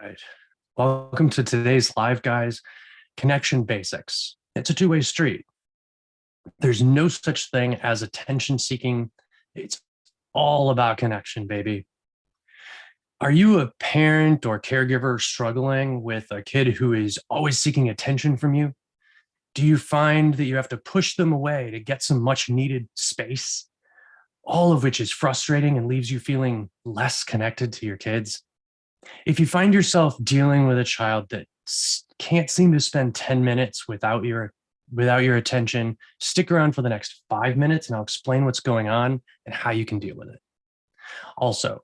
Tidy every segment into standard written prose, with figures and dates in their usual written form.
Right. Welcome to today's live, guys. Connection basics. It's a two-way street. There's no such thing as attention seeking. It's all about connection, baby. Are you a parent or caregiver struggling with a kid who is always seeking attention from you? Do you find that you have to push them away to get some much needed space? All of which is frustrating and leaves you feeling less connected to your kids. If you find yourself dealing with a child that can't seem to spend 10 minutes without your attention, stick around for the next 5 minutes and I'll explain what's going on and how you can deal with it. Also,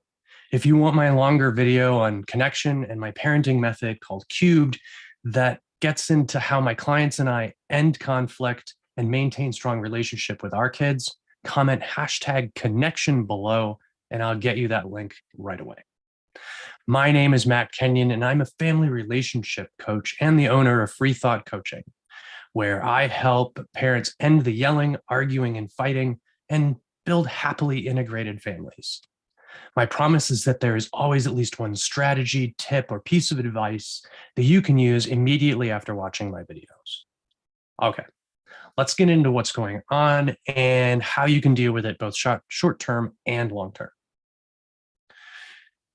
if you want my longer video on connection and my parenting method called Cubed that gets into how my clients and I end conflict and maintain strong relationship with our kids, comment #connection below and I'll get you that link right away. My name is Matt Kenyon, and I'm a family relationship coach and the owner of Free Thought Coaching, where I help parents end the yelling, arguing, and fighting and build happily integrated families. My promise is that there is always at least one strategy, tip, or piece of advice that you can use immediately after watching my videos. Okay, let's get into what's going on and how you can deal with it both short-term and long-term.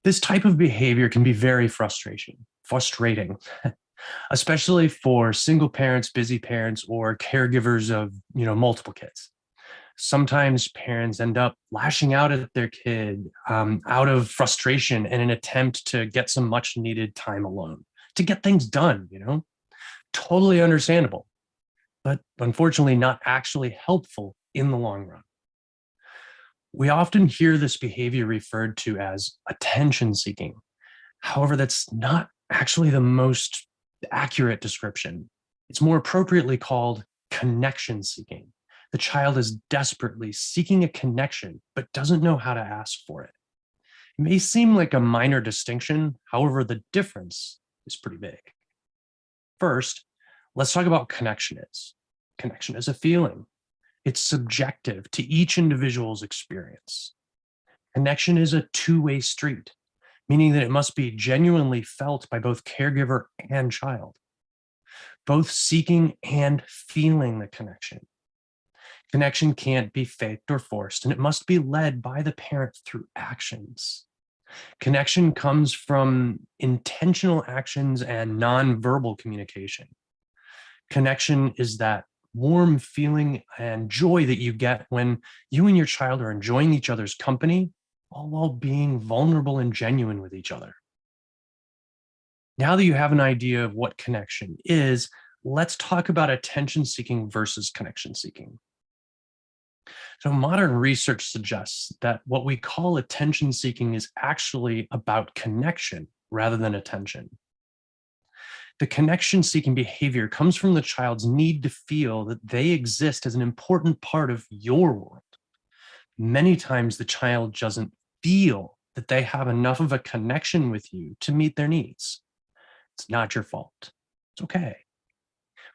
This type of behavior can be very frustrating, especially for single parents, busy parents, or caregivers of multiple kids. Sometimes parents end up lashing out at their kid out of frustration in an attempt to get some much needed time alone, to get things done, totally understandable, but unfortunately not actually helpful in the long run. We often hear this behavior referred to as attention seeking. However, that's not actually the most accurate description. It's more appropriately called connection seeking. The child is desperately seeking a connection, but doesn't know how to ask for it. It may seem like a minor distinction. However, the difference is pretty big. First, let's talk about connection is. Connection is a feeling. It's subjective to each individual's experience. Connection is a two-way street, meaning that it must be genuinely felt by both caregiver and child, both seeking and feeling the connection. Connection can't be faked or forced, and it must be led by the parent through actions. Connection comes from intentional actions and nonverbal communication. Connection is that warm feeling and joy that you get when you and your child are enjoying each other's company, all while being vulnerable and genuine with each other. Now that you have an idea of what connection is, let's talk about attention seeking versus connection seeking. So modern research suggests that what we call attention seeking is actually about connection rather than attention. The connection-seeking behavior comes from the child's need to feel that they exist as an important part of your world. Many times the child doesn't feel that they have enough of a connection with you to meet their needs. It's not your fault. It's okay.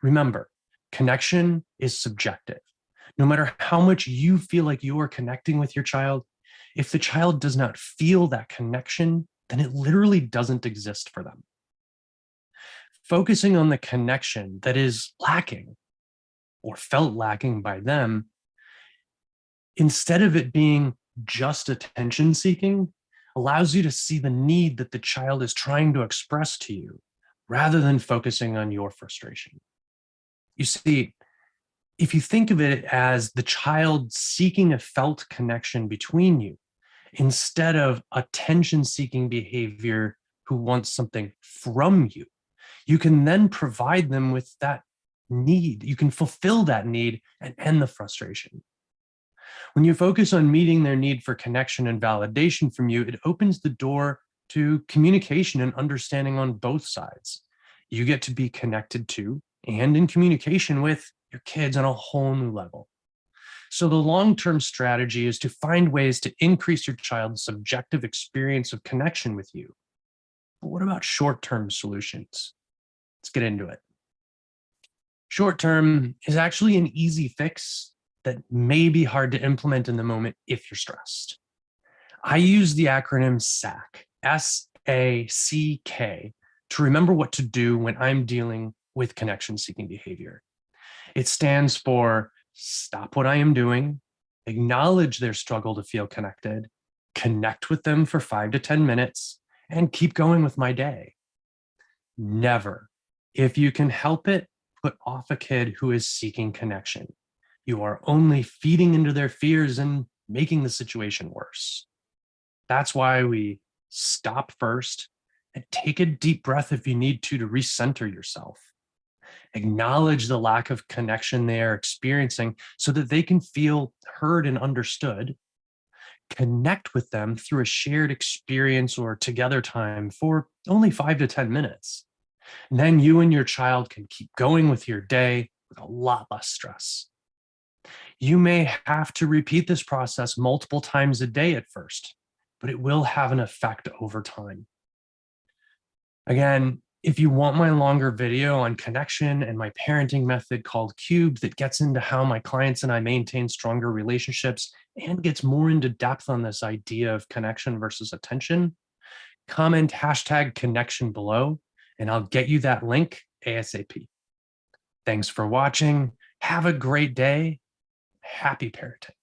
Remember, connection is subjective. No matter how much you feel like you are connecting with your child, if the child does not feel that connection, then it literally doesn't exist for them. Focusing on the connection that is lacking or felt lacking by them, instead of it being just attention seeking, allows you to see the need that the child is trying to express to you rather than focusing on your frustration. You see, if you think of it as the child seeking a felt connection between you, instead of attention seeking behavior who wants something from you, you can then provide them with that need. You can fulfill that need and end the frustration. When you focus on meeting their need for connection and validation from you, it opens the door to communication and understanding on both sides. You get to be connected to and in communication with your kids on a whole new level. So the long-term strategy is to find ways to increase your child's subjective experience of connection with you. But what about short-term solutions? Let's get into it. Short term is actually an easy fix that may be hard to implement in the moment if you're stressed. I use the acronym SACK, S-A-C-K, to remember what to do when I'm dealing with connection-seeking behavior. It stands for stop what I am doing, acknowledge their struggle to feel connected, connect with them for 5 to 10 minutes, and keep going with my day. Never, if you can help it, put off a kid who is seeking connection. You are only feeding into their fears and making the situation worse. That's why we stop first and take a deep breath if you need to recenter yourself. Acknowledge the lack of connection they are experiencing so that they can feel heard and understood. Connect with them through a shared experience or together time for only 5 to 10 minutes. And then you and your child can keep going with your day with a lot less stress. You may have to repeat this process multiple times a day at first, but it will have an effect over time. Again, if you want my longer video on connection and my parenting method called Cube that gets into how my clients and I maintain stronger relationships and gets more into depth on this idea of connection versus attention, comment #connection below and I'll get you that link ASAP. Thanks for watching. Have a great day. Happy parenting.